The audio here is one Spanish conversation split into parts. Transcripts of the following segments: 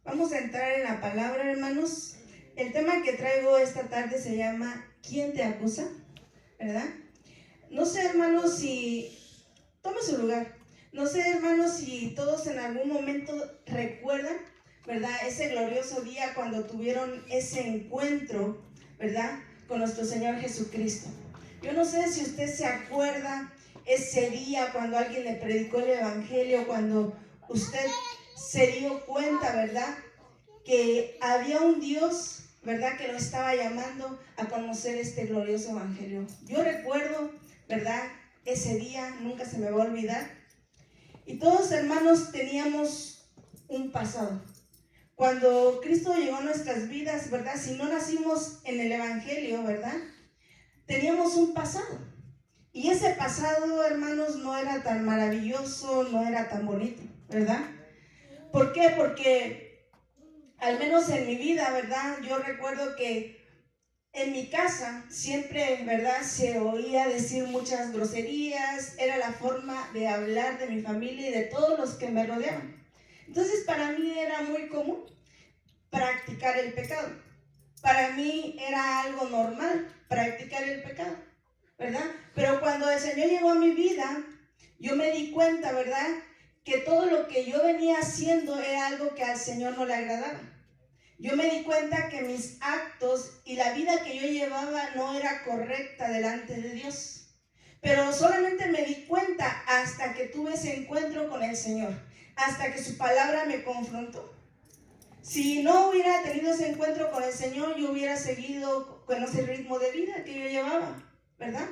Vamos a entrar en la palabra, hermanos. El tema que traigo esta tarde se llama ¿Quién te acusa? ¿Verdad? No sé, hermanos, si... Tome su lugar. No sé, hermanos, si todos en algún momento recuerdan, ¿verdad? Ese glorioso día cuando tuvieron ese encuentro, ¿verdad? Con nuestro Señor Jesucristo. Yo no sé si usted se acuerda ese día cuando alguien le predicó el Evangelio, cuando usted se dio cuenta, ¿verdad? Que había un Dios, ¿verdad? Que lo estaba llamando a conocer este glorioso Evangelio. Yo recuerdo, ¿verdad? Ese día, nunca se me va a olvidar. Y todos, hermanos, teníamos un pasado. Cuando Cristo llegó a nuestras vidas, ¿verdad? Si no nacimos en el Evangelio, ¿verdad? Teníamos un pasado. Y ese pasado, hermanos, no era tan maravilloso, no era tan bonito, ¿verdad? ¿Por qué? Porque al menos en mi vida, ¿verdad? Yo recuerdo que en mi casa siempre, ¿verdad? Se oía decir muchas groserías, era la forma de hablar de mi familia y de todos los que me rodeaban. Entonces para mí era muy común practicar el pecado. Para mí era algo normal practicar el pecado, ¿verdad? Pero cuando el Señor llegó a mi vida, yo me di cuenta, ¿verdad? Que todo lo que yo venía haciendo era algo que al Señor no le agradaba. Yo me di cuenta que mis actos y la vida que yo llevaba no era correcta delante de Dios. Pero solamente me di cuenta hasta que tuve ese encuentro con el Señor, hasta que su palabra me confrontó. Si no hubiera tenido ese encuentro con el Señor, yo hubiera seguido con ese ritmo de vida que yo llevaba, ¿verdad?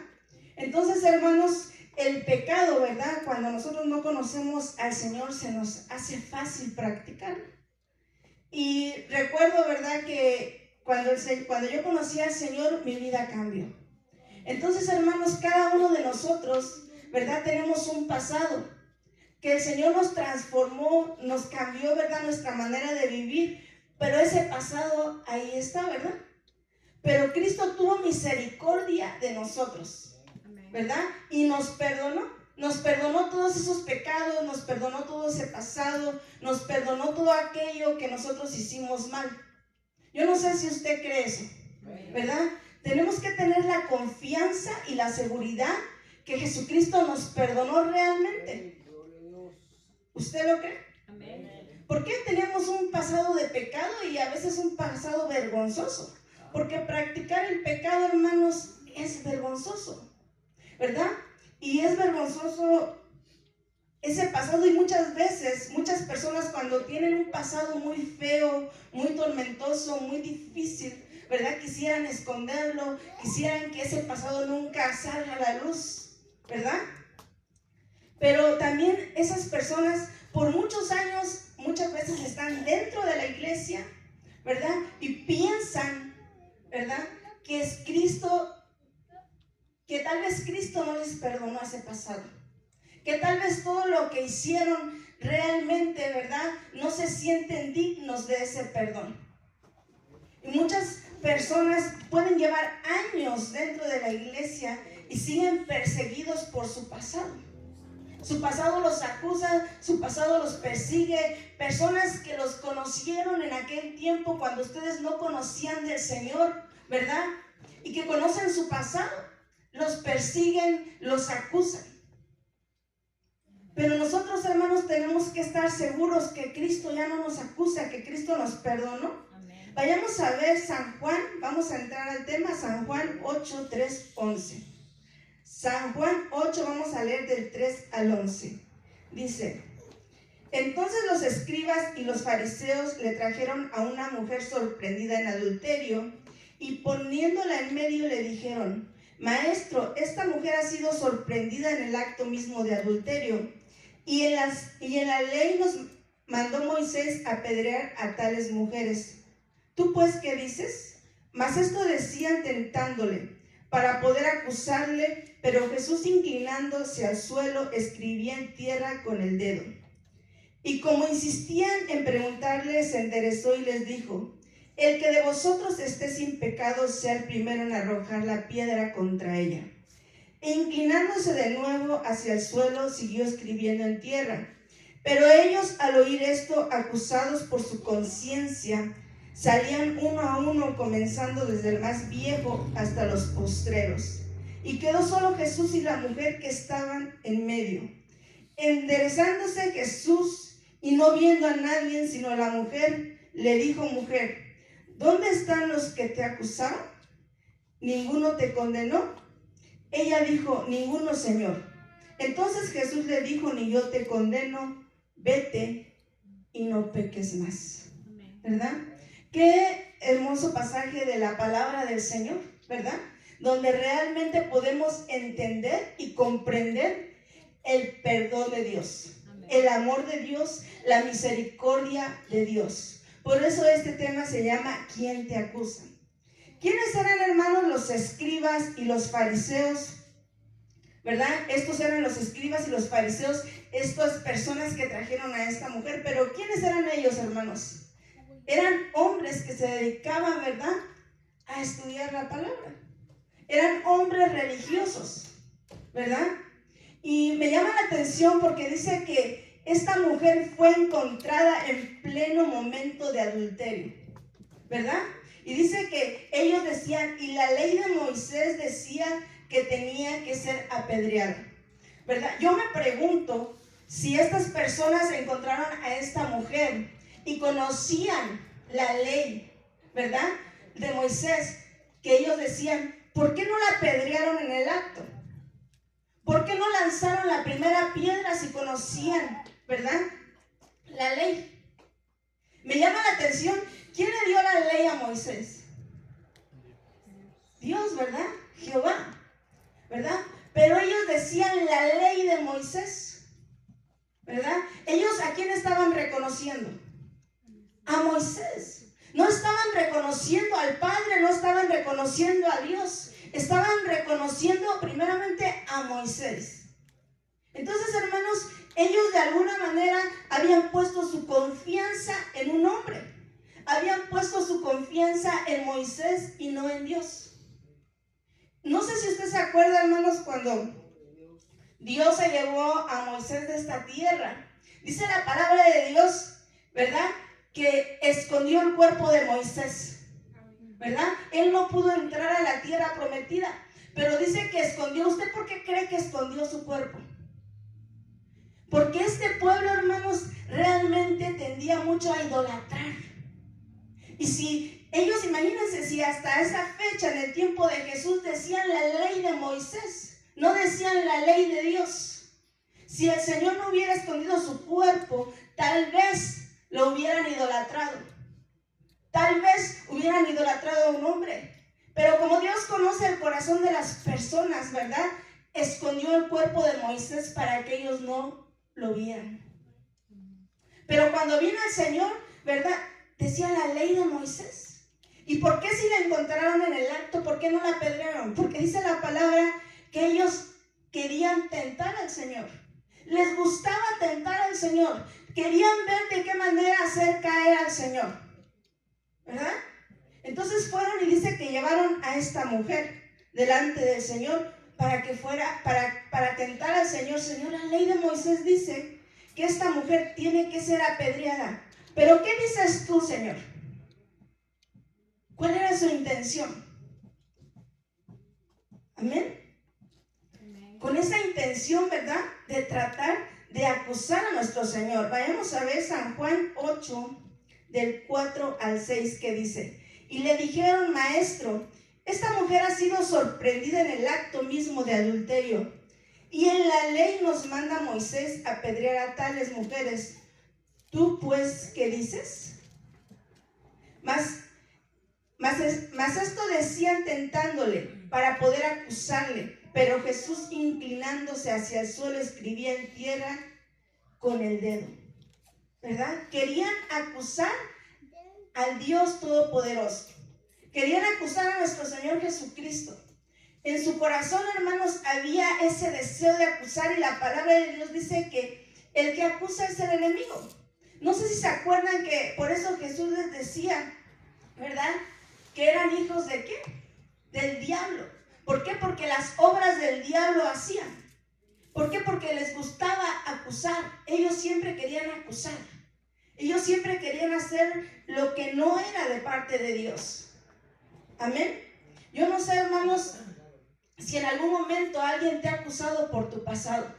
Entonces, hermanos, el pecado, ¿verdad? Cuando nosotros no conocemos al Señor, se nos hace fácil practicarlo. Y recuerdo, ¿verdad? Que cuando yo conocí al Señor, mi vida cambió. Entonces, hermanos, cada uno de nosotros, ¿verdad? Tenemos un pasado que el Señor nos transformó, nos cambió, ¿verdad? Nuestra manera de vivir, pero ese pasado ahí está, ¿verdad? Pero Cristo tuvo misericordia de nosotros, ¿verdad? Y nos perdonó todos esos pecados, nos perdonó todo ese pasado, nos perdonó todo aquello que nosotros hicimos mal. Yo no sé si usted cree eso, ¿verdad? Tenemos que tener la confianza y la seguridad que Jesucristo nos perdonó realmente. ¿Usted lo cree? ¿Por qué tenemos un pasado de pecado y a veces un pasado vergonzoso? Porque practicar el pecado, hermanos, es vergonzoso, ¿verdad? Y es vergonzoso ese pasado, y muchas veces, muchas personas cuando tienen un pasado muy feo, muy tormentoso, muy difícil, ¿verdad? Quisieran esconderlo, quisieran que ese pasado nunca salga a la luz, ¿verdad? Pero también esas personas por muchos años, muchas veces están dentro de la iglesia, ¿verdad? Y piensan, ¿verdad? Que es Cristo, que tal vez Cristo no les perdonó ese pasado. Que tal vez todo lo que hicieron realmente, ¿verdad? No se sienten dignos de ese perdón. Y muchas personas pueden llevar años dentro de la iglesia y siguen perseguidos por su pasado. Su pasado los acusa, su pasado los persigue. Personas que los conocieron en aquel tiempo cuando ustedes no conocían del Señor, ¿verdad? Y que conocen su pasado, los persiguen, los acusan. Pero nosotros, hermanos, tenemos que estar seguros que Cristo ya no nos acusa, que Cristo nos perdonó. Amén. Vayamos a ver San Juan, vamos a entrar al tema, San Juan 8, 3, 11. San Juan 8, vamos a leer del 3 al 11. Dice: entonces los escribas y los fariseos le trajeron a una mujer sorprendida en adulterio y poniéndola en medio le dijeron: Maestro, esta mujer ha sido sorprendida en el acto mismo de adulterio y en la ley nos mandó Moisés apedrear a tales mujeres. ¿Tú pues qué dices? Mas esto decían tentándole para poder acusarle, pero Jesús, inclinándose al suelo, escribía en tierra con el dedo. Y como insistían en preguntarle, se enderezó y les dijo: el que de vosotros esté sin pecado sea el primero en arrojar la piedra contra ella. E inclinándose de nuevo hacia el suelo, siguió escribiendo en tierra. Pero ellos, al oír esto, acusados por su conciencia, salían uno a uno, comenzando desde el más viejo hasta los postreros. Y quedó solo Jesús y la mujer que estaban en medio. Enderezándose Jesús y no viendo a nadie sino a la mujer, le dijo: mujer, ¿dónde están los que te acusaron? ¿Ninguno te condenó? Ella dijo: ninguno, Señor. Entonces Jesús le dijo: ni yo te condeno, vete y no peques más. ¿Verdad? Qué hermoso pasaje de la palabra del Señor, ¿verdad? Donde realmente podemos entender y comprender el perdón de Dios, el amor de Dios, la misericordia de Dios. Por eso este tema se llama ¿quién te acusa? ¿Quiénes eran, hermanos, los escribas y los fariseos? ¿Verdad? Estos eran los escribas y los fariseos, estas personas que trajeron a esta mujer. Pero ¿quiénes eran ellos, hermanos? Eran hombres que se dedicaban, ¿verdad?, a estudiar la palabra. Eran hombres religiosos, ¿verdad? Y me llama la atención porque dice que esta mujer fue encontrada en pleno momento de adulterio, ¿verdad? Y dice que ellos decían, y la ley de Moisés decía que tenía que ser apedreada, ¿verdad? Yo me pregunto si estas personas encontraron a esta mujer y conocían la ley, ¿verdad?, de Moisés, que ellos decían, ¿por qué no la apedrearon en el acto? ¿Por qué no lanzaron la primera piedra si conocían, ¿verdad?, la ley? Me llama la atención, ¿quién le dio la ley a Moisés? Dios, ¿verdad? Jehová, ¿verdad? Pero ellos decían la ley de Moisés, ¿verdad? Ellos, ¿a quién estaban reconociendo? A Moisés. No estaban reconociendo al Padre, no estaban reconociendo a Dios. Estaban reconociendo primeramente a Moisés. Entonces, hermanos, ellos de alguna manera habían puesto su confianza en un hombre. Habían puesto su confianza en Moisés y no en Dios. No sé si usted se acuerda, hermanos, cuando Dios se llevó a Moisés de esta tierra. Dice la palabra de Dios, ¿verdad?, que escondió el cuerpo de Moisés, ¿verdad? Él no pudo entrar a la tierra prometida, pero dice que escondió. ¿Usted por qué cree que escondió su cuerpo? Porque este pueblo, hermanos, realmente tendía mucho a idolatrar. Y si ellos, imagínense, si hasta esa fecha, en el tiempo de Jesús, decían la ley de Moisés, no decían la ley de Dios. Si el Señor no hubiera escondido su cuerpo, tal vez lo hubieran idolatrado. Tal vez hubieran idolatrado a un hombre. Pero como Dios conoce el corazón de las personas, ¿verdad?, escondió el cuerpo de Moisés para que ellos no lo vieran. Pero cuando vino el Señor, ¿verdad?, decía la ley de Moisés. ¿Y por qué si la encontraron en el acto, por qué no la apedrearon? Porque dice la palabra que ellos querían tentar al Señor. Les gustaba tentar al Señor. Querían ver de qué manera hacer caer al Señor, ¿verdad? Entonces fueron y dice que llevaron a esta mujer delante del Señor para que fuera, para tentar al Señor. Señor, la ley de Moisés dice que esta mujer tiene que ser apedreada. Pero ¿qué dices tú, Señor? ¿Cuál era su intención? Amén. Con esa intención, ¿verdad?, de tratar de acusar a nuestro Señor. Vayamos a ver San Juan 8, del 4 al 6, que dice: y le dijeron: maestro, esta mujer ha sido sorprendida en el acto mismo de adulterio, y en la ley nos manda Moisés apedrear a tales mujeres. ¿Tú pues qué dices? Mas esto decían tentándole para poder acusarle. Pero Jesús, inclinándose hacia el suelo, escribía en tierra con el dedo, ¿verdad? Querían acusar al Dios Todopoderoso. Querían acusar a nuestro Señor Jesucristo. En su corazón, hermanos, había ese deseo de acusar, y la palabra de Dios dice que el que acusa es el enemigo. No sé si se acuerdan que por eso Jesús les decía, ¿verdad?, que eran hijos ¿de qué? Del diablo. ¿Por qué? Porque las obras del diablo hacían. ¿Por qué? Porque les gustaba acusar. Ellos siempre querían acusar. Ellos siempre querían hacer lo que no era de parte de Dios. Amén. Yo no sé, hermanos, si en algún momento alguien te ha acusado por tu pasado.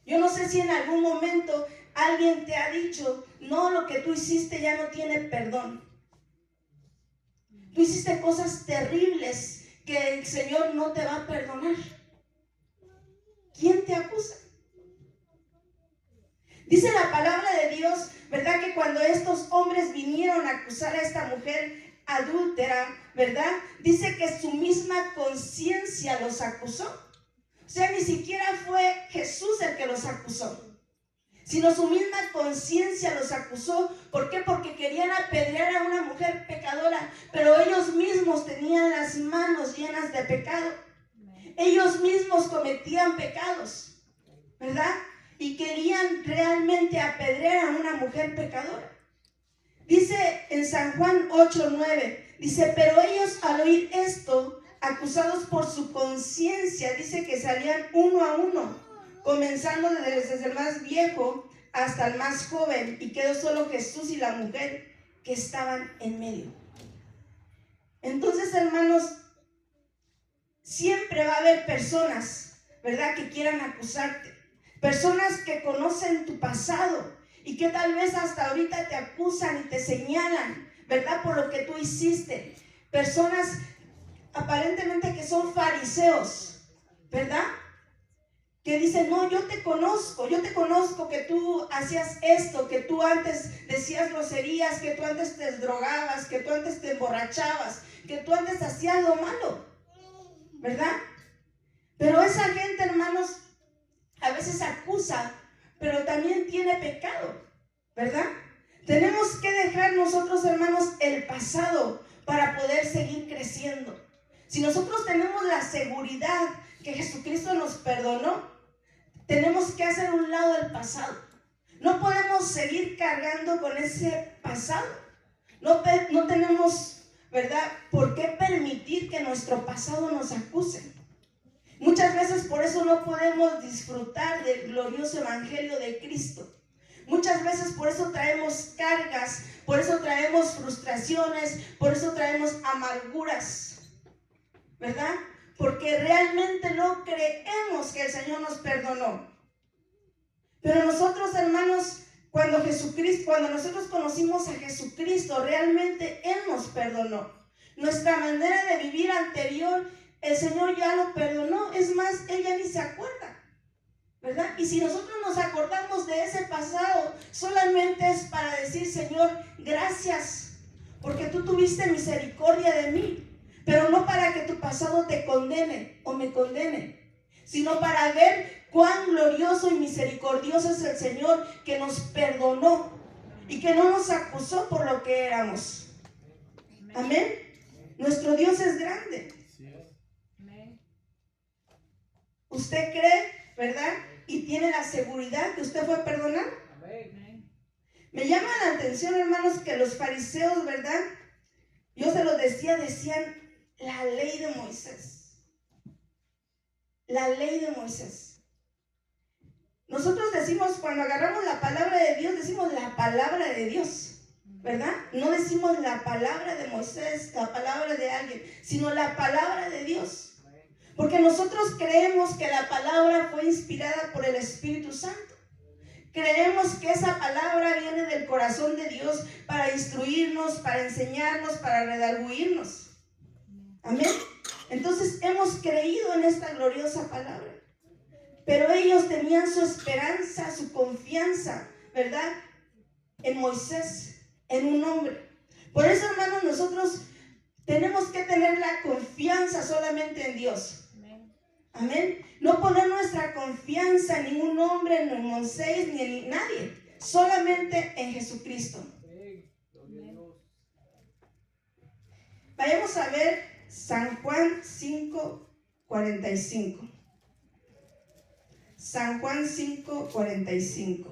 Yo no sé si en algún momento alguien te ha dicho, no, lo que tú hiciste ya no tiene perdón. Tú hiciste cosas terribles que el Señor no te va a perdonar. ¿Quién te acusa? Dice la palabra de Dios, ¿verdad? Que cuando estos hombres vinieron a acusar a esta mujer adúltera, ¿verdad? Dice que su misma conciencia los acusó. O sea, ni siquiera fue Jesús el que los acusó, sino su misma conciencia los acusó. ¿Por qué? Porque querían apedrear a una mujer pecadora, pero ellos mismos tenían las manos llenas de pecado. Ellos mismos cometían pecados, ¿verdad? Y querían realmente apedrear a una mujer pecadora. Dice en San Juan 8:9, dice, pero ellos al oír esto, acusados por su conciencia, dice que salían uno a uno, comenzando desde el más viejo hasta el más joven, y quedó solo Jesús y la mujer que estaban en medio. Entonces, hermanos, siempre va a haber personas, ¿verdad?, que quieran acusarte. Personas que conocen tu pasado y que tal vez hasta ahorita te acusan y te señalan, ¿verdad?, por lo que tú hiciste. Personas aparentemente que son fariseos, ¿verdad?, que dicen, no, yo te conozco que tú hacías esto, que tú antes decías groserías, que tú antes te drogabas, que tú antes te emborrachabas, que tú antes hacías lo malo, ¿verdad? Pero esa gente, hermanos, a veces acusa, pero también tiene pecado, ¿verdad? Tenemos que dejar nosotros, hermanos, el pasado para poder seguir creciendo. Si nosotros tenemos la seguridad que Jesucristo nos perdonó, tenemos que hacer un lado el pasado. No podemos seguir cargando con ese pasado. No tenemos, ¿verdad?, por qué permitir que nuestro pasado nos acuse. Muchas veces por eso no podemos disfrutar del glorioso evangelio de Cristo. Muchas veces por eso traemos cargas, por eso traemos frustraciones, por eso traemos amarguras, ¿verdad? Porque realmente no creemos que el Señor nos perdonó. Pero nosotros, hermanos, cuando nosotros conocimos a Jesucristo, realmente Él nos perdonó. Nuestra manera de vivir anterior, el Señor ya lo perdonó. Es más, Él ya ni se acuerda, ¿verdad? Y si nosotros nos acordamos de ese pasado, solamente es para decir, Señor, gracias, porque tú tuviste misericordia de mí. Pero no para que tu pasado te condene o me condene, sino para ver cuán glorioso y misericordioso es el Señor, que nos perdonó y que no nos acusó por lo que éramos. Amén. Nuestro Dios es grande. ¿Usted cree, verdad? Y tiene la seguridad que usted fue perdonado. Me llama la atención, hermanos, que los fariseos, ¿verdad? Yo se los decían la ley de Moisés. La ley de Moisés. Nosotros decimos, cuando agarramos la palabra de Dios, decimos la palabra de Dios, ¿verdad? No decimos la palabra de Moisés, la palabra de alguien, sino la palabra de Dios. Porque nosotros creemos que la palabra fue inspirada por el Espíritu Santo. Creemos que esa palabra viene del corazón de Dios para instruirnos, para enseñarnos, para redarguirnos. Amén. Entonces hemos creído en esta gloriosa palabra. Pero ellos tenían su esperanza, su confianza, ¿verdad?, en Moisés, en un hombre. Por eso, hermanos, nosotros tenemos que tener la confianza solamente en Dios. Amén. No poner nuestra confianza en ningún hombre, ni en Moisés, ni en nadie. Solamente en Jesucristo. Vayamos a ver San Juan 5:45. San Juan 5:45.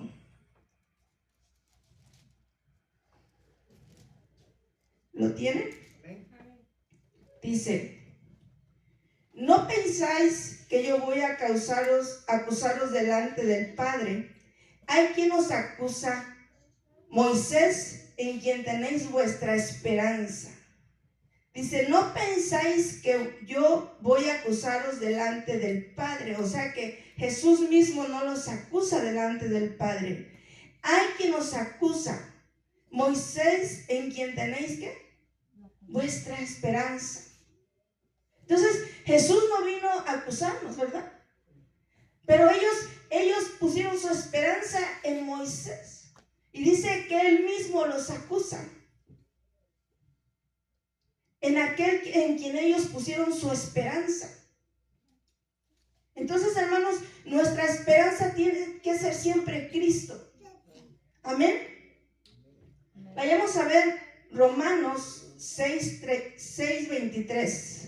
¿Lo tiene? Dice, ¿no pensáis que yo voy a acusaros delante del Padre? Hay quien os acusa, Moisés, en quien tenéis vuestra esperanza. Dice, no pensáis que yo voy a acusaros delante del Padre. O sea que Jesús mismo no los acusa delante del Padre. Hay quien os acusa, Moisés, en quien tenéis ¿qué? Vuestra esperanza. Entonces Jesús no vino a acusarnos, ¿verdad? Pero ellos pusieron su esperanza en Moisés. Y dice que él mismo los acusa. En aquel en quien ellos pusieron su esperanza. Entonces, hermanos, nuestra esperanza tiene que ser siempre Cristo. Amén. Vayamos a ver Romanos 6:23.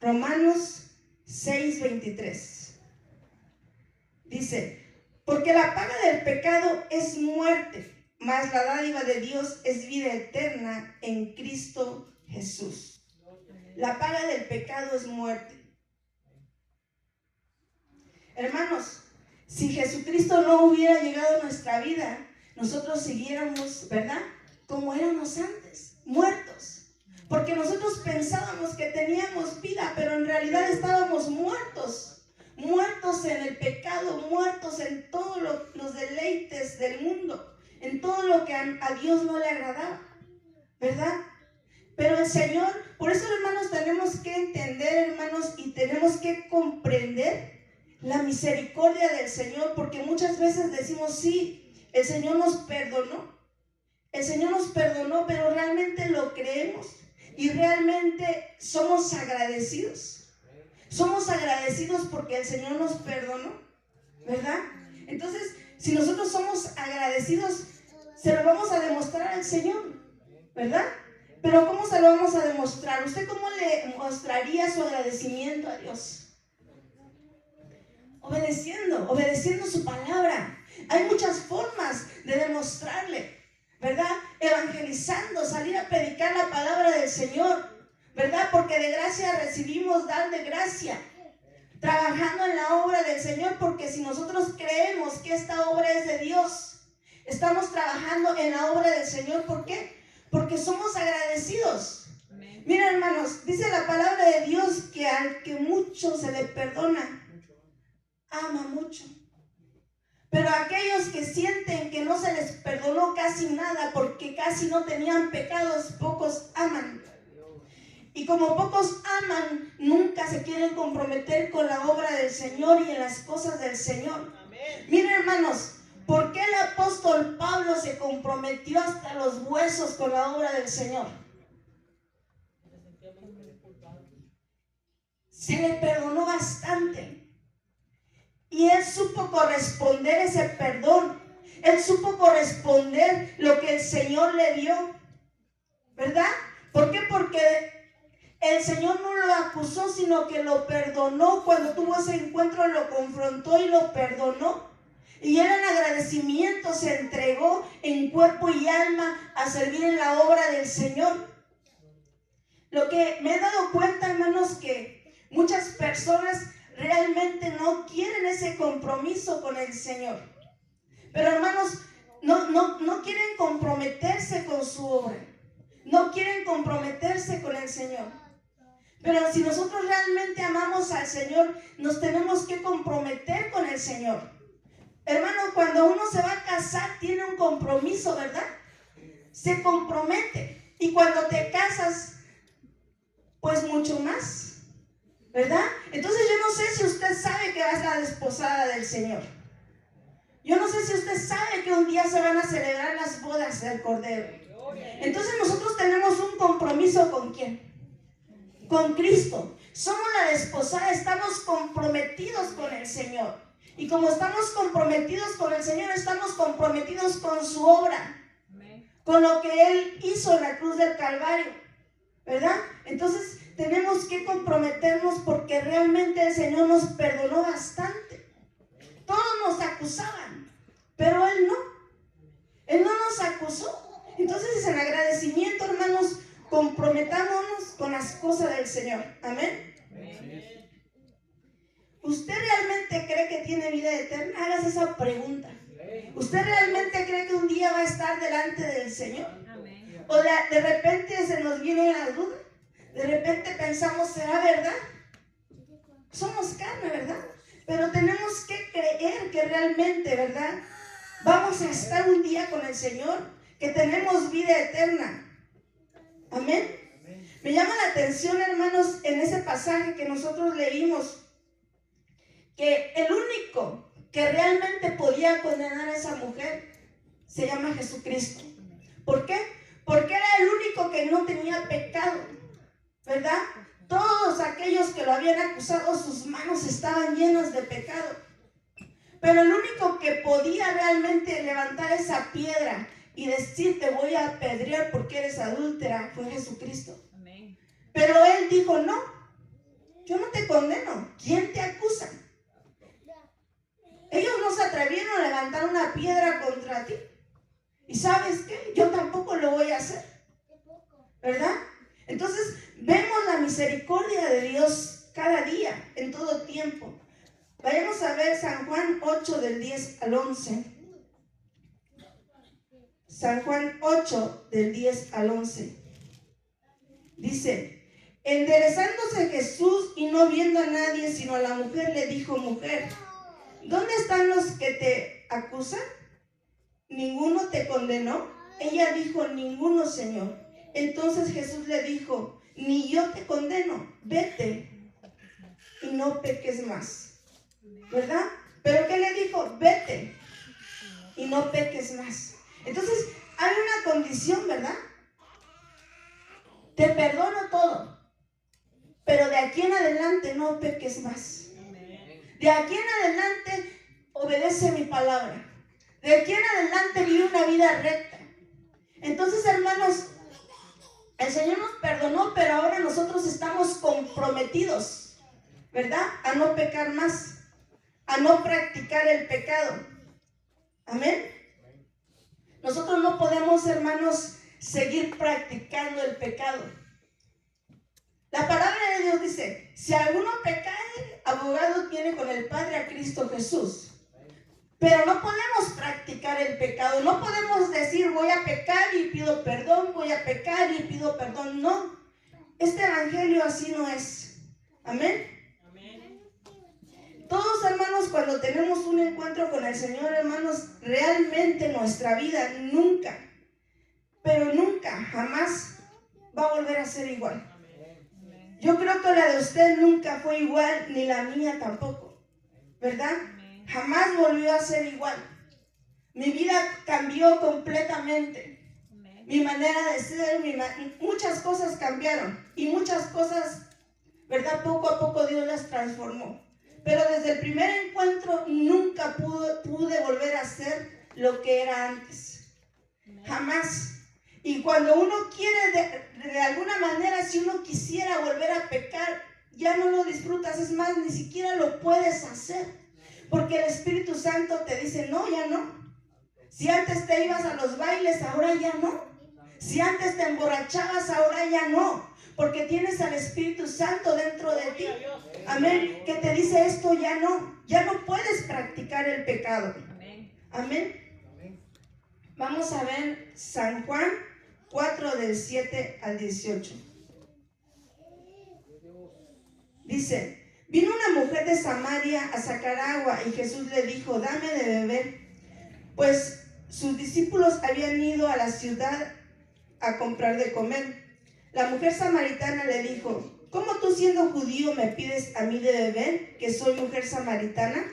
Romanos 6:23. Dice, porque la paga del pecado es muerte, mas la dádiva de Dios es vida eterna en Cristo Jesús. La paga del pecado es muerte. Hermanos, si Jesucristo no hubiera llegado a nuestra vida, nosotros siguiéramos, ¿verdad?, como éramos antes, muertos. Porque nosotros pensábamos que teníamos vida, pero en realidad estábamos muertos. Muertos en el pecado, muertos en todos los deleites del mundo, en todo lo que a Dios no le agradaba, ¿verdad? Pero el Señor, por eso, hermanos, tenemos que entender, hermanos, y tenemos que comprender la misericordia del Señor, porque muchas veces decimos, sí, el Señor nos perdonó, pero realmente lo creemos y realmente somos agradecidos. Somos agradecidos porque el Señor nos perdonó, ¿verdad? Entonces, si nosotros somos agradecidos, se lo vamos a demostrar al Señor, ¿verdad? Pero ¿cómo se lo vamos a demostrar? ¿Usted cómo le mostraría su agradecimiento a Dios? Obedeciendo su palabra. Hay muchas formas de demostrarle, ¿verdad? Evangelizando, salir a predicar la palabra del Señor, ¿verdad? Porque de gracia recibimos, dar de gracia. Trabajando en la obra del Señor, porque si nosotros creemos que esta obra es de Dios, estamos trabajando en la obra del Señor. ¿Por qué? Porque somos agradecidos. Mira, hermanos, dice la palabra de Dios que al que mucho se le perdona, ama mucho. Pero aquellos que sienten que no se les perdonó casi nada porque casi no tenían pecados, pocos aman. Y como pocos aman, nunca se quieren comprometer con la obra del Señor y en las cosas del Señor. Miren, hermanos, ¿por qué el apóstol Pablo se comprometió hasta los huesos con la obra del Señor? Se le perdonó bastante. Y él supo corresponder ese perdón. Él supo corresponder lo que el Señor le dio, ¿verdad? ¿Por qué? Porque el Señor no lo acusó, sino que lo perdonó. Cuando tuvo ese encuentro, lo confrontó y lo perdonó. Y él en agradecimiento se entregó en cuerpo y alma a servir en la obra del Señor. Lo que me he dado cuenta, hermanos, que muchas personas realmente no quieren ese compromiso con el Señor. Pero, hermanos, no quieren comprometerse con su obra. No quieren comprometerse con el Señor. Pero si nosotros realmente amamos al Señor, nos tenemos que comprometer con el Señor. Hermano, cuando uno se va a casar, tiene un compromiso, ¿verdad? Se compromete. Y cuando te casas, pues mucho más, ¿verdad? Entonces yo no sé si usted sabe que va a ser la desposada del Señor. Yo no sé si usted sabe que un día se van a celebrar las bodas del Cordero. Entonces nosotros tenemos un compromiso ¿con quién? Con Cristo. Somos la desposada, estamos comprometidos con el Señor. Y como estamos comprometidos con el Señor, estamos comprometidos con su obra, con lo que Él hizo en la cruz del Calvario, ¿verdad? Entonces tenemos que comprometernos porque realmente el Señor nos perdonó bastante. Todos nos acusaban, pero Él no. Él no nos acusó. Entonces en agradecimiento, hermanos, comprometámonos con las cosas del Señor. Amén. ¿Usted realmente cree que tiene vida eterna? Hágase esa pregunta. ¿Usted realmente cree que un día va a estar delante del Señor? O de repente se nos viene la duda. De repente pensamos, ¿será verdad? Somos carne, ¿verdad? Pero tenemos que creer que realmente, ¿verdad? Vamos a estar un día con el Señor, que tenemos vida eterna. Amén. Me llama la atención, hermanos, en ese pasaje que nosotros leímos, que el único que realmente podía condenar a esa mujer se llama Jesucristo. ¿Por qué? Porque era el único que no tenía pecado, ¿verdad? Todos aquellos que lo habían acusado, sus manos estaban llenas de pecado. Pero el único que podía realmente levantar esa piedra y decir, te voy a apedrear porque eres adúltera, fue Jesucristo. Amén. Pero él dijo, no, yo no te condeno. ¿Quién te acusa? Ellos no se atrevieron a levantar una piedra contra ti. ¿Y sabes qué? Yo tampoco lo voy a hacer, ¿verdad? Entonces, vemos la misericordia de Dios cada día, en todo tiempo. Vayamos a ver San Juan 8 del 10 al 11. San Juan 8 del 10 al 11. Dice, enderezándose Jesús y no viendo a nadie sino a la mujer, le dijo, mujer, ¿dónde están los que te acusan? ¿Ninguno te condenó? Ella dijo, ninguno, Señor. Entonces Jesús le dijo, ni yo te condeno, vete y no peques más, ¿verdad? Pero ¿qué le dijo? Vete y no peques más. Entonces hay una condición, ¿verdad? Te perdono todo, pero de aquí en adelante no peques más. De aquí en adelante obedece mi palabra. De aquí en adelante vive una vida recta. Entonces, hermanos, el Señor nos perdonó, pero ahora nosotros estamos comprometidos, ¿verdad? A no pecar más, a no practicar el pecado. Amén. Nosotros no podemos, hermanos, seguir practicando el pecado. La palabra de Dios dice, si alguno pecare, abogado tiene con el Padre a Cristo Jesús. Pero no podemos practicar el pecado. No podemos decir, voy a pecar y pido perdón, voy a pecar y pido perdón. No, este evangelio así no es. Amén. Amén. Todos, hermanos, cuando tenemos un encuentro con el Señor, hermanos, realmente nuestra vida nunca, pero nunca, jamás va a volver a ser igual. Yo creo que la de usted nunca fue igual, ni la mía tampoco, ¿verdad? Jamás volvió a ser igual. Mi vida cambió completamente. Mi manera de ser, muchas cosas cambiaron. Y muchas cosas, ¿verdad? Poco a poco Dios las transformó. Pero desde el primer encuentro nunca pude volver a ser lo que era antes. Jamás. Y cuando uno quiere, de alguna manera, si uno quisiera volver a pecar, ya no lo disfrutas. Es más, ni siquiera lo puedes hacer. Porque el Espíritu Santo te dice, no, ya no. Si antes te ibas a los bailes, ahora ya no. Si antes te emborrachabas, ahora ya no. Porque tienes al Espíritu Santo dentro de ti. Amén. Que te dice esto ya no. Ya no puedes practicar el pecado. Amén. Vamos a ver San Juan 4 del 7 al 18. Dice, vino una mujer de Samaria a sacar agua y Jesús le dijo, dame de beber. Pues sus discípulos habían ido a la ciudad a comprar de comer. La mujer samaritana le dijo, ¿cómo tú siendo judío me pides a mí de beber, que soy mujer samaritana?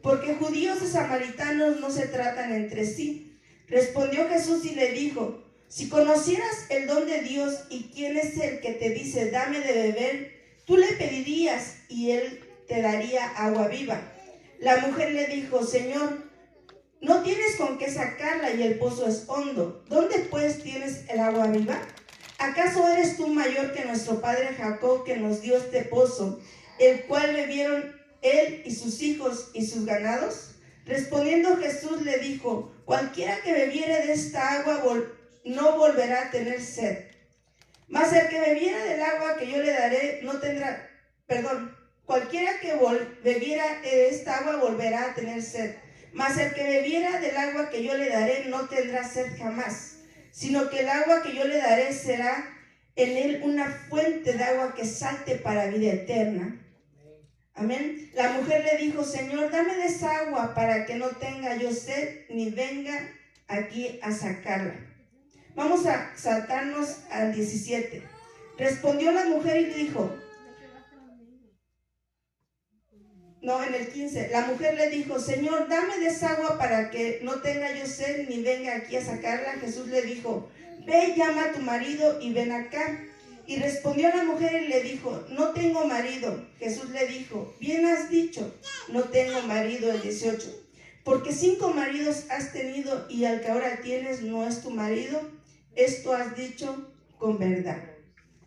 Porque judíos y samaritanos no se tratan entre sí. Respondió Jesús y le dijo, si conocieras el don de Dios y quién es el que te dice, dame de beber, tú le pedirías y él te daría agua viva. La mujer le dijo, Señor, no tienes con qué sacarla y el pozo es hondo. ¿Dónde pues tienes el agua viva? ¿Acaso eres tú mayor que nuestro padre Jacob, que nos dio este pozo, el cual bebieron él y sus hijos y sus ganados? Respondiendo Jesús le dijo, cualquiera que bebiere de esta agua no volverá a tener sed. Mas el que bebiera del agua que yo le daré no tendrá, Cualquiera que bebiera de esta agua volverá a tener sed. Mas el que bebiera del agua que yo le daré no tendrá sed jamás, sino que el agua que yo le daré será en él una fuente de agua que salte para vida eterna. Amén. La mujer le dijo: Señor, dame de esa agua para que no tenga yo sed ni venga aquí a sacarla. Vamos a saltarnos al 17. Respondió la mujer y dijo, en el 15, la mujer le dijo: Señor, dame de esa agua para que no tenga yo sed ni venga aquí a sacarla. Jesús le dijo: ve, llama a tu marido y ven acá. Y respondió la mujer y le dijo: no tengo marido. Jesús le dijo: bien has dicho, no tengo marido. El 18, porque 5 maridos has tenido y al que ahora tienes no es tu marido. Esto has dicho con verdad.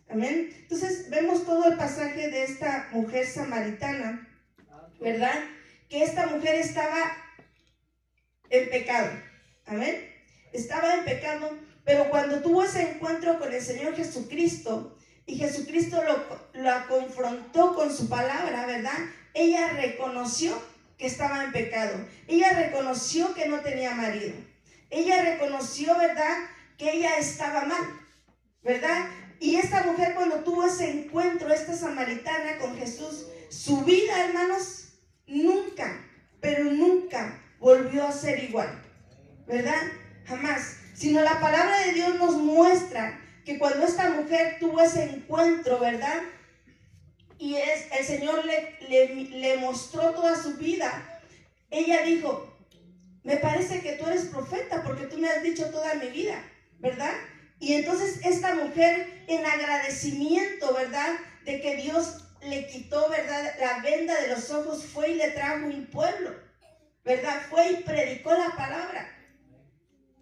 Amén. Entonces vemos todo el pasaje de esta mujer samaritana, ¿verdad? Que esta mujer estaba en pecado. Amén. Estaba en pecado, pero cuando tuvo ese encuentro con el Señor Jesucristo, y Jesucristo la confrontó con su palabra, ¿verdad? Ella reconoció que estaba en pecado. Ella reconoció que no tenía marido. Ella reconoció, ¿verdad?, que ella estaba mal, ¿verdad? Y esta mujer, cuando tuvo ese encuentro, esta samaritana con Jesús, su vida, hermanos, nunca, pero nunca volvió a ser igual, ¿verdad? Jamás. Sino la palabra de Dios nos muestra que cuando esta mujer tuvo ese encuentro, ¿verdad? Y el Señor le mostró toda su vida, ella dijo: me parece que tú eres profeta porque tú me has dicho toda mi vida, ¿verdad? Y entonces esta mujer, en agradecimiento, ¿verdad?, de que Dios le quitó, ¿verdad?, la venda de los ojos, fue y le trajo un pueblo, ¿verdad? Fue y predicó la palabra,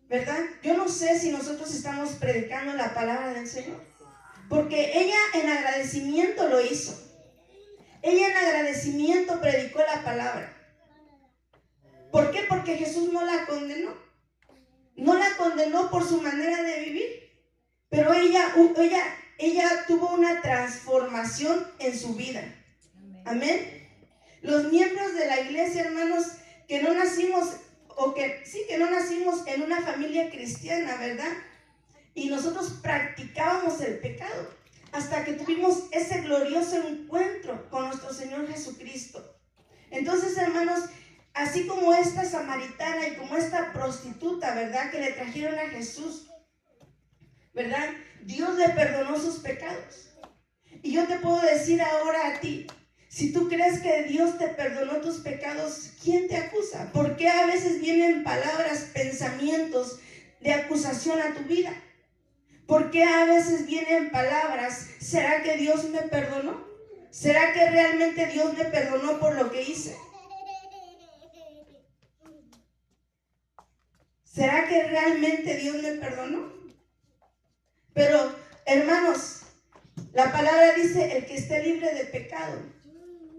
¿verdad? Yo no sé si nosotros estamos predicando la palabra del Señor, porque ella en agradecimiento lo hizo. Ella en agradecimiento predicó la palabra. ¿Por qué? Porque Jesús no la condenó. No la condenó por su manera de vivir, pero ella tuvo una transformación en su vida. Amén. Los miembros de la iglesia, hermanos, que no nacimos en una familia cristiana, ¿verdad? Y nosotros practicábamos el pecado hasta que tuvimos ese glorioso encuentro con nuestro Señor Jesucristo. Entonces, hermanos, así como esta samaritana y como esta prostituta, ¿verdad?, que le trajeron a Jesús, ¿verdad?, Dios le perdonó sus pecados. Y yo te puedo decir ahora a ti, si tú crees que Dios te perdonó tus pecados, ¿quién te acusa? ¿Por qué a veces vienen palabras, pensamientos de acusación a tu vida? ¿Por qué a veces vienen palabras? ¿Será que Dios me perdonó? ¿Será que realmente Dios me perdonó por lo que hice? ¿Será que realmente Dios me perdonó? Pero, hermanos, la palabra dice: el que esté libre de pecado,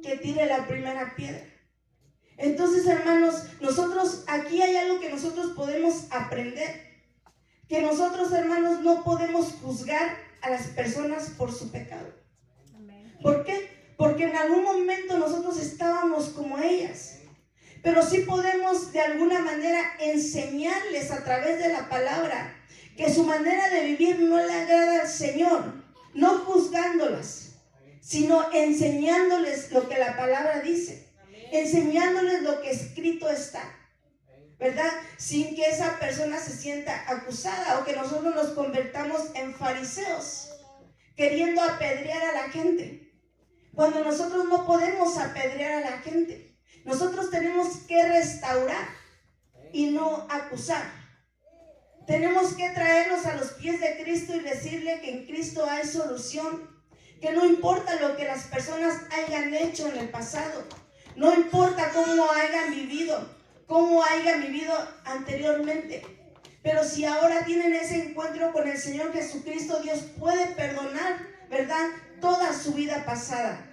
que tire la primera piedra. Entonces, hermanos, nosotros, aquí hay algo que nosotros podemos aprender. Que nosotros, hermanos, no podemos juzgar a las personas por su pecado. ¿Por qué? Porque en algún momento nosotros estábamos como ellas. Pero sí podemos de alguna manera enseñarles a través de la palabra que su manera de vivir no le agrada al Señor, no juzgándolas, sino enseñándoles lo que la palabra dice, enseñándoles lo que escrito está, ¿verdad? Sin que esa persona se sienta acusada o que nosotros nos convertamos en fariseos, queriendo apedrear a la gente, cuando nosotros no podemos apedrear a la gente. Nosotros tenemos que restaurar y no acusar. Tenemos que traerlos a los pies de Cristo y decirle que en Cristo hay solución. Que no importa lo que las personas hayan hecho en el pasado. No importa cómo hayan vivido anteriormente. Pero si ahora tienen ese encuentro con el Señor Jesucristo, Dios puede perdonar, ¿verdad?, toda su vida pasada.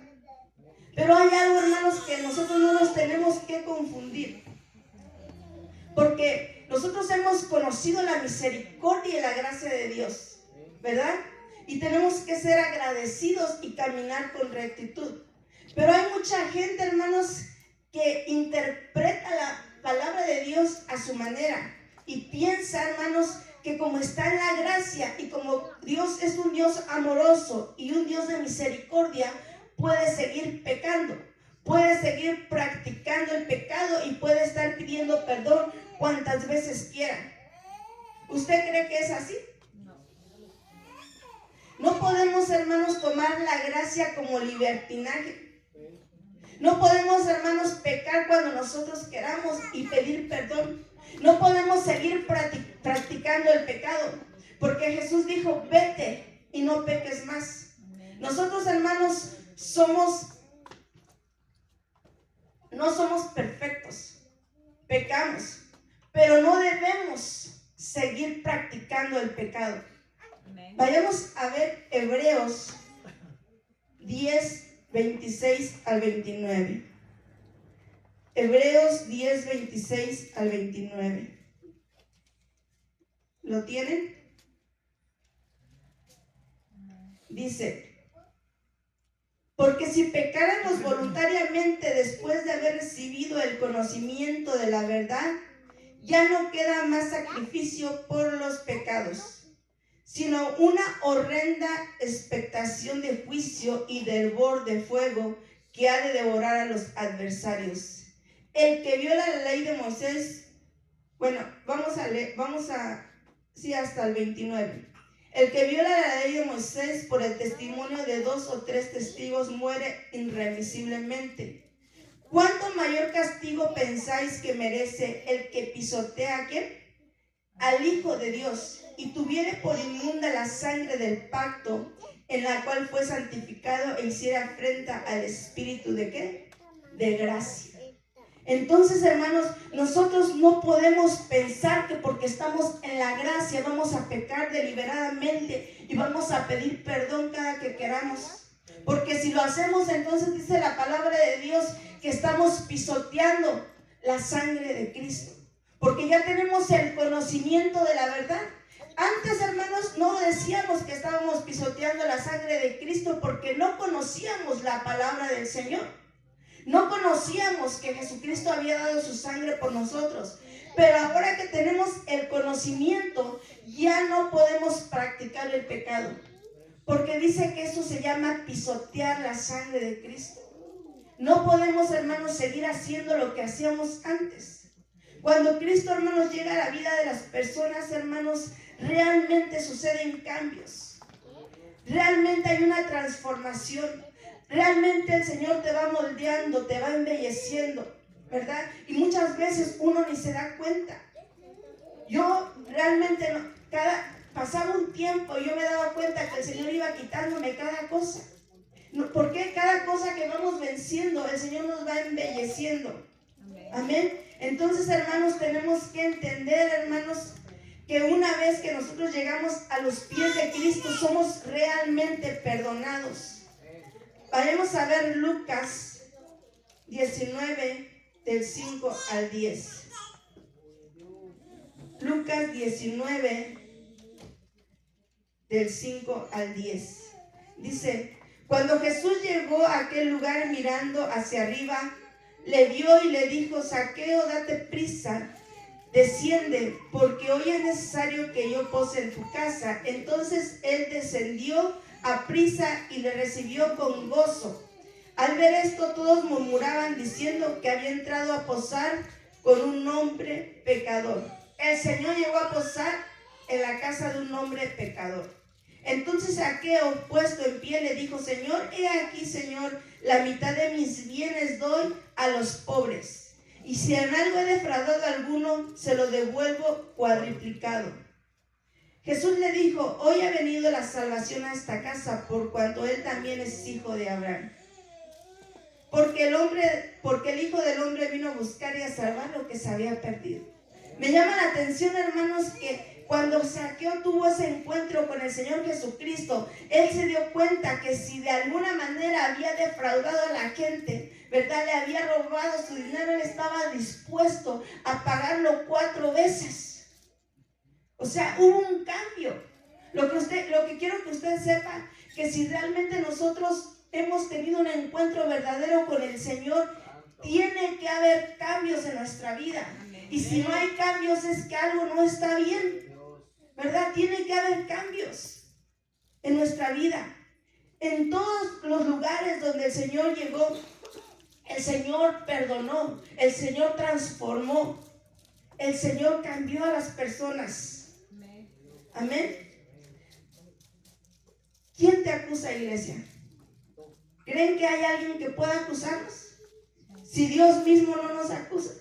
Pero hay algo, hermanos, que nosotros no nos tenemos que confundir. Porque nosotros hemos conocido la misericordia y la gracia de Dios, ¿verdad? Y tenemos que ser agradecidos y caminar con rectitud. Pero hay mucha gente, hermanos, que interpreta la palabra de Dios a su manera y piensa, hermanos, que como está en la gracia y como Dios es un Dios amoroso y un Dios de misericordia, puede seguir pecando, puede seguir practicando el pecado y puede estar pidiendo perdón cuantas veces quiera. ¿Usted cree que es así? No podemos, hermanos, tomar la gracia como libertinaje. No podemos, hermanos, pecar cuando nosotros queramos y pedir perdón. No podemos seguir practicando el pecado, porque Jesús dijo, vete y no peques más. Nosotros, hermanos, no somos perfectos, pecamos, pero no debemos seguir practicando el pecado. Vayamos a ver Hebreos 10, 26 al 29. Hebreos 10, 26 al 29. ¿Lo tienen? Dice, porque si pecáramos voluntariamente después de haber recibido el conocimiento de la verdad, ya no queda más sacrificio por los pecados, sino una horrenda expectación de juicio y de hervor de fuego que ha de devorar a los adversarios. El que viola la ley de Moisés, bueno, vamos a leer, sí, hasta el 29. El que viola la ley de Moisés por el testimonio de 2 o 3 testigos muere irremisiblemente. ¿Cuánto mayor castigo pensáis que merece el que pisotea a quién? Al Hijo de Dios, y tuviere por inmunda la sangre del pacto en la cual fue santificado e hiciera afrenta al Espíritu de ¿qué? De gracia. Entonces, hermanos, nosotros no podemos pensar que porque estamos en la gracia vamos a pecar deliberadamente y vamos a pedir perdón cada que queramos. Porque si lo hacemos, entonces dice la palabra de Dios que estamos pisoteando la sangre de Cristo. Porque ya tenemos el conocimiento de la verdad. Antes, hermanos, no decíamos que estábamos pisoteando la sangre de Cristo porque no conocíamos la palabra del Señor. No conocíamos que Jesucristo había dado su sangre por nosotros. Pero ahora que tenemos el conocimiento, ya no podemos practicar el pecado. Porque dice que eso se llama pisotear la sangre de Cristo. No podemos, hermanos, seguir haciendo lo que hacíamos antes. Cuando Cristo, hermanos, llega a la vida de las personas, hermanos, realmente suceden cambios. Realmente hay una transformación. Realmente el Señor te va moldeando, te va embelleciendo, ¿verdad? Y muchas veces uno ni se da cuenta. Yo realmente, pasaba un tiempo y yo me daba cuenta que el Señor iba quitándome cada cosa. Porque cada cosa que vamos venciendo, el Señor nos va embelleciendo. Amén. Entonces, hermanos, tenemos que entender, hermanos, que una vez que nosotros llegamos a los pies de Cristo, somos realmente perdonados. Vayamos a ver Lucas 19, del 5 al 10. Lucas 19, del 5 al 10. Dice, cuando Jesús llegó a aquel lugar mirando hacia arriba, le vio y le dijo, Zaqueo, date prisa, desciende, porque hoy es necesario que yo pose en tu casa. Entonces él descendió aprisa y le recibió con gozo. Al ver esto, todos murmuraban diciendo que había entrado a posar con un hombre pecador. El Señor llegó a posar en la casa de un hombre pecador. Entonces Zaqueo, puesto en pie, le dijo, Señor, he aquí, Señor, la mitad de mis bienes doy a los pobres. Y si en algo he defraudado a alguno, se lo devuelvo cuadriplicado. Jesús le dijo, hoy ha venido la salvación a esta casa, por cuanto él también es hijo de Abraham. Porque el Hijo del Hombre vino a buscar y a salvar lo que se había perdido. Me llama la atención, hermanos, que cuando Zaqueo tuvo ese encuentro con el Señor Jesucristo, él se dio cuenta que si de alguna manera había defraudado a la gente, ¿verdad? Le había robado su dinero, él estaba dispuesto a pagarlo 4 veces. O sea, hubo un cambio. Lo que quiero que usted sepa, que si realmente nosotros hemos tenido un encuentro verdadero con el Señor, tiene que haber cambios en nuestra vida. Y si no hay cambios es que algo no está bien, ¿verdad? Tiene que haber cambios en nuestra vida. En todos los lugares donde el Señor llegó, el Señor perdonó, el Señor transformó, el Señor cambió a las personas. Amén. ¿Quién te acusa, iglesia? ¿Creen que hay alguien que pueda acusarnos? Si Dios mismo no nos acusa.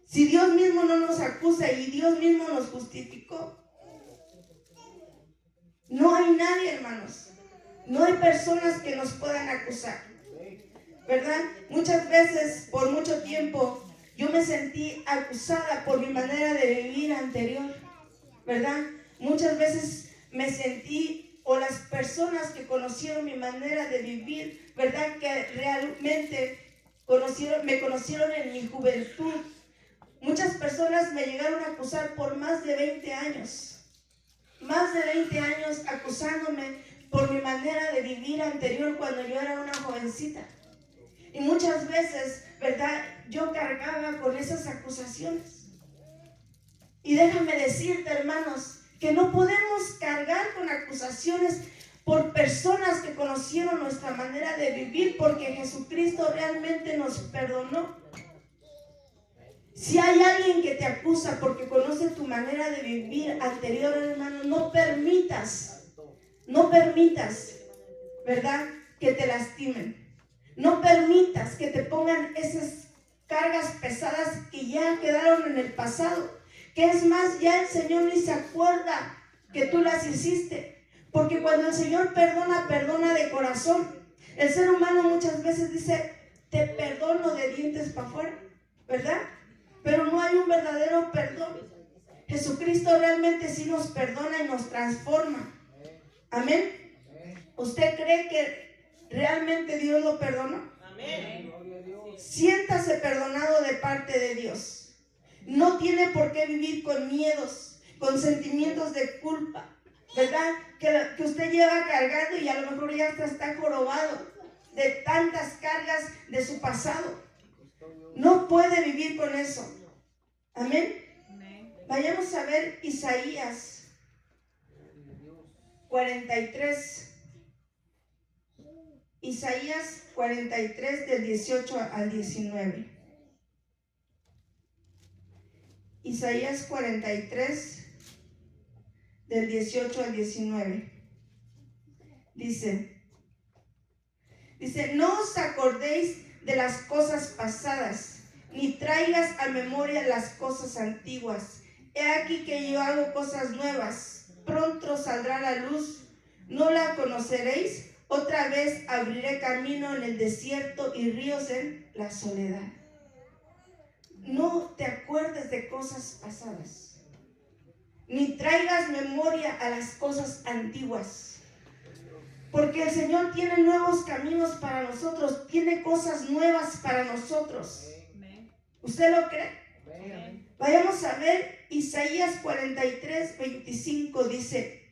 Si Dios mismo no nos acusa y Dios mismo nos justificó. No hay nadie, hermanos. No hay personas que nos puedan acusar, ¿verdad? Muchas veces, por mucho tiempo, yo me sentí acusada por mi manera de vivir anterior, ¿verdad? Muchas veces me sentí, o las personas que conocieron mi manera de vivir, ¿verdad? Que realmente me conocieron en mi juventud. Muchas personas me llegaron a acusar por más de 20 años. Más de 20 años acusándome por mi manera de vivir anterior cuando yo era una jovencita. Y muchas veces, ¿verdad? Yo cargaba con esas acusaciones. Y déjame decirte, hermanos, que no podemos cargar con acusaciones por personas que conocieron nuestra manera de vivir, porque Jesucristo realmente nos perdonó. Si hay alguien que te acusa porque conoce tu manera de vivir anterior, hermano, no permitas, ¿verdad?, que te lastimen. No permitas que te pongan esas cargas pesadas que ya quedaron en el pasado. Que es más, ya el Señor ni se acuerda que tú las hiciste. Porque cuando el Señor perdona, perdona de corazón. El ser humano muchas veces dice, te perdono de dientes para afuera, ¿verdad? Pero no hay un verdadero perdón. Jesucristo realmente sí nos perdona y nos transforma. Amén. ¿Usted cree que realmente Dios lo perdonó? Amén. Siéntase perdonado de parte de Dios. No tiene por qué vivir con miedos, con sentimientos de culpa, ¿verdad? Que usted lleva cargando y a lo mejor ya hasta está jorobado de tantas cargas de su pasado. No puede vivir con eso. Amén. Vayamos a ver Isaías 43. Isaías 43 del 18 al 19. Isaías 43 del 18 al 19. Dice, no os acordéis de las cosas pasadas, ni traigas a memoria las cosas antiguas. He aquí que yo hago cosas nuevas, pronto saldrá la luz, ¿no la conoceréis? Otra vez abriré camino en el desierto y ríos en la soledad. No te acuerdes de cosas pasadas, ni traigas memoria a las cosas antiguas. Porque el Señor tiene nuevos caminos para nosotros, tiene cosas nuevas para nosotros. ¿Usted lo cree? Vayamos a ver Isaías 43, 25, dice,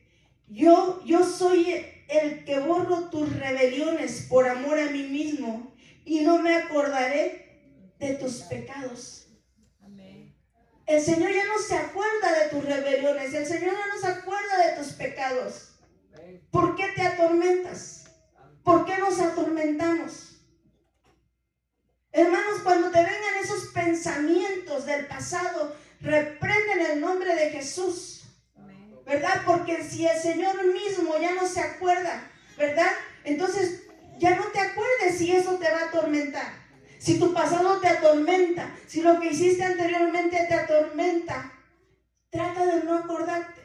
yo soy el que borro tus rebeliones por amor a mí mismo, y no me acordaré de tus pecados. El Señor ya no se acuerda de tus rebeliones, el Señor ya no se acuerda de tus pecados. ¿Por qué te atormentas? ¿Por qué nos atormentamos? Hermanos, cuando te vengan esos pensamientos del pasado, reprenden el nombre de Jesús, ¿verdad? Porque si el Señor mismo ya no se acuerda, ¿verdad? Entonces ya no te acuerdes si eso te va a atormentar. Si tu pasado te atormenta, si lo que hiciste anteriormente te atormenta, trata de no acordarte.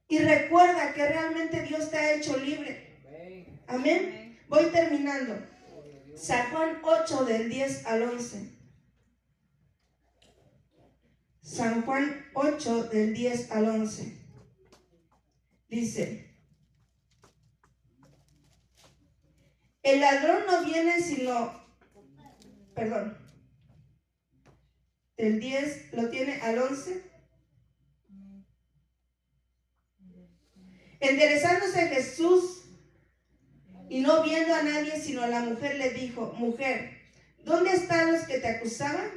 Y recuerda que realmente Dios te ha hecho libre. Amén. Voy terminando. San Juan 8 del 10 al 11. San Juan 8 del 10 al 11. Dice, el ladrón no viene del 10 lo tiene al 11. Enderezándose Jesús Y no viendo a nadie sino a la mujer, le dijo: mujer, ¿dónde están los que te acusaban?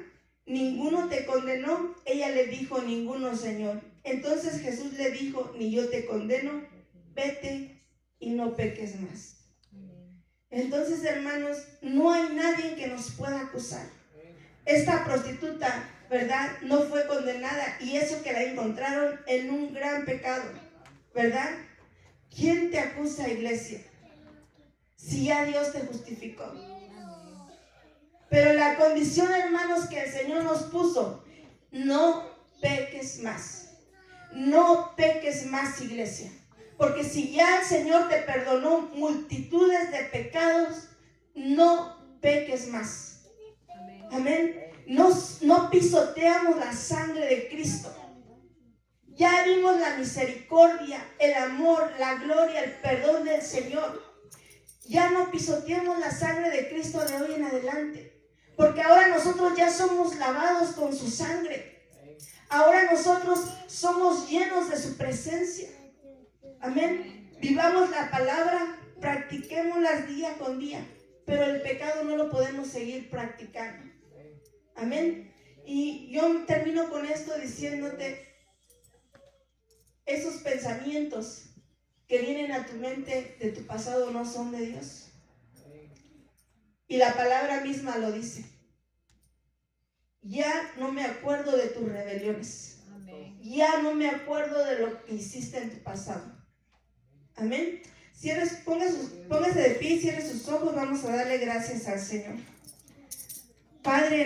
¿Ninguno te condenó? Ella le dijo: ninguno, Señor. Entonces Jesús le dijo: ni yo te condeno, vete y no peques más. Entonces, hermanos, no hay nadie que nos pueda acusar. Esta prostituta, ¿verdad?, no fue condenada, y eso que la encontraron en un gran pecado, ¿verdad? ¿Quién te acusa, iglesia? Si ya Dios te justificó. Pero la condición, hermanos, que el Señor nos puso: no peques más. No peques más, iglesia. Porque si ya el Señor te perdonó multitudes de pecados, no peques más. Amén. No pisoteamos la sangre de Cristo. Ya vimos la misericordia, el amor, la gloria, el perdón del Señor. Ya no pisoteamos la sangre de Cristo de hoy en adelante. Porque ahora nosotros ya somos lavados con su sangre. Ahora nosotros somos llenos de su presencia. Amén. Vivamos la palabra, practiquémosla día con día, pero el pecado no lo podemos seguir practicando. Amén. Y yo termino con esto diciéndote: esos pensamientos que vienen a tu mente de tu pasado no son de Dios. Y la palabra misma lo dice: ya no me acuerdo de tus rebeliones. Ya no me acuerdo de lo que hiciste en tu pasado. Amén. Póngase de pie, cierre sus ojos. Vamos a darle gracias al Señor. Padre,